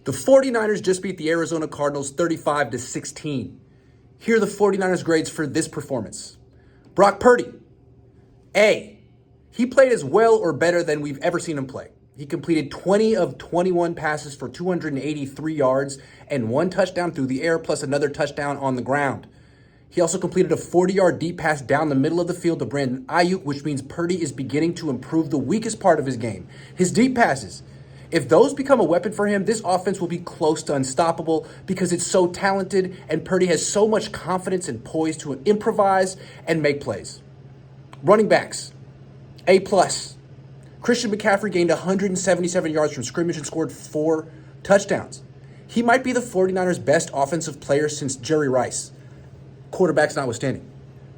The 49ers just beat the Arizona Cardinals 35-16. Here are the 49ers grades for this performance. Brock Purdy. A. He played as well or better than we've ever seen him play. He completed 20 of 21 passes for 283 yards and 1 touchdown through the air plus another touchdown on the ground. He also completed a 40-yard deep pass down the middle of the field to Brandon Ayuk, which means Purdy is beginning to improve the weakest part of his game, his deep passes. If those become a weapon for him, this offense will be close to unstoppable because it's so talented and Purdy has so much confidence and poise to improvise and make plays. Running backs, A+. Christian McCaffrey gained 177 yards from scrimmage and scored 4 touchdowns. He might be the 49ers' best offensive player since Jerry Rice, quarterbacks notwithstanding.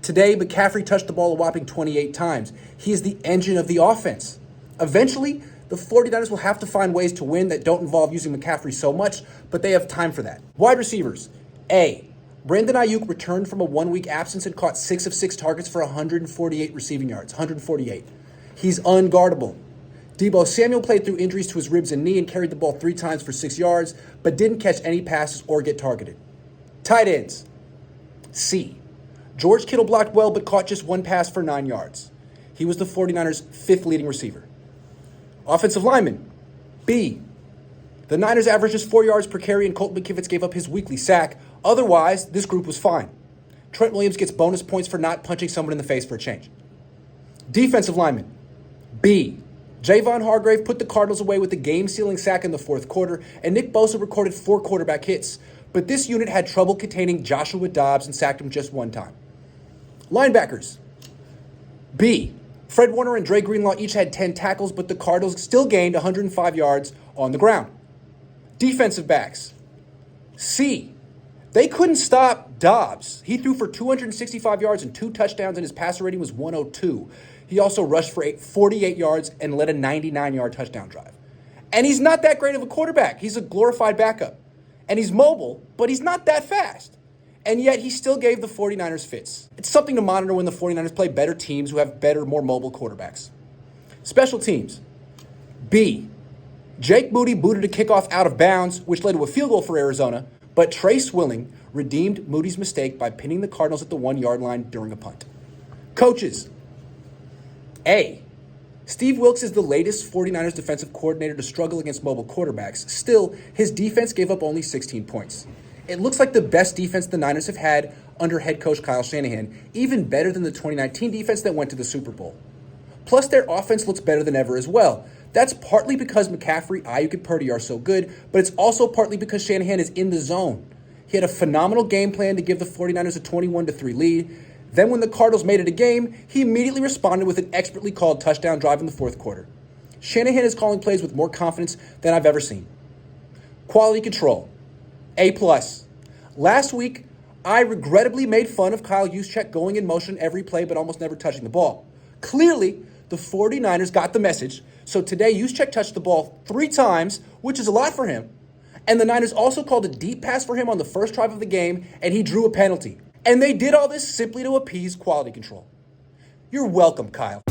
Today, McCaffrey touched the ball a whopping 28 times. He is the engine of the offense. Eventually, the 49ers will have to find ways to win that don't involve using McCaffrey so much, but they have time for that. Wide receivers. A. Brandon Ayuk returned from a 1-week absence and caught 6 of 6 targets for 148 receiving yards. 148. He's unguardable. Deebo Samuel played through injuries to his ribs and knee and carried the ball 3 times for 6 yards, but didn't catch any passes or get targeted. Tight ends. C. George Kittle blocked well but caught just 1 pass for 9 yards. He was the 49ers' 5th leading receiver. Offensive lineman. B. The Niners averaged just 4 yards per carry and Colton McKivitz gave up his weekly sack. Otherwise, this group was fine. Trent Williams gets bonus points for not punching someone in the face for a change. Defensive lineman. B. Javon Hargrave put the Cardinals away with a game-sealing sack in the 4th quarter, and Nick Bosa recorded 4 quarterback hits. But this unit had trouble containing Joshua Dobbs and sacked him just 1 time. Linebackers. B. Fred Warner and Dre Greenlaw each had 10 tackles, but the Cardinals still gained 105 yards on the ground. Defensive backs. C. They couldn't stop Dobbs. He threw for 265 yards and 2 touchdowns, and his passer rating was 102. He also rushed for 48 yards and led a 99-yard touchdown drive. And he's not that great of a quarterback. He's a glorified backup. And he's mobile, but he's not that fast. And yet he still gave the 49ers fits. It's something to monitor when the 49ers play better teams who have better, more mobile quarterbacks. Special teams. B. Jake Moody booted a kickoff out of bounds, which led to a field goal for Arizona, but Trey Swilling redeemed Moody's mistake by pinning the Cardinals at the 1-yard line during a punt. Coaches. A. Steve Wilks is the latest 49ers defensive coordinator to struggle against mobile quarterbacks. Still, his defense gave up only 16 points. It looks like the best defense the Niners have had under head coach Kyle Shanahan, even better than the 2019 defense that went to the Super Bowl. Plus, their offense looks better than ever as well. That's partly because McCaffrey, Ayuk, and Purdy are so good, but it's also partly because Shanahan is in the zone. He had a phenomenal game plan to give the 49ers a 21-3 lead. Then when the Cardinals made it a game, he immediately responded with an expertly called touchdown drive in the 4th quarter. Shanahan is calling plays with more confidence than I've ever seen. Quality control. A+. Last week, I regrettably made fun of Kyle Juszczyk going in motion every play but almost never touching the ball. Clearly, the 49ers got the message, so today Juszczyk touched the ball 3 times, which is a lot for him. And the Niners also called a deep pass for him on the first drive of the game, and he drew a penalty. And they did all this simply to appease quality control. You're welcome, Kyle.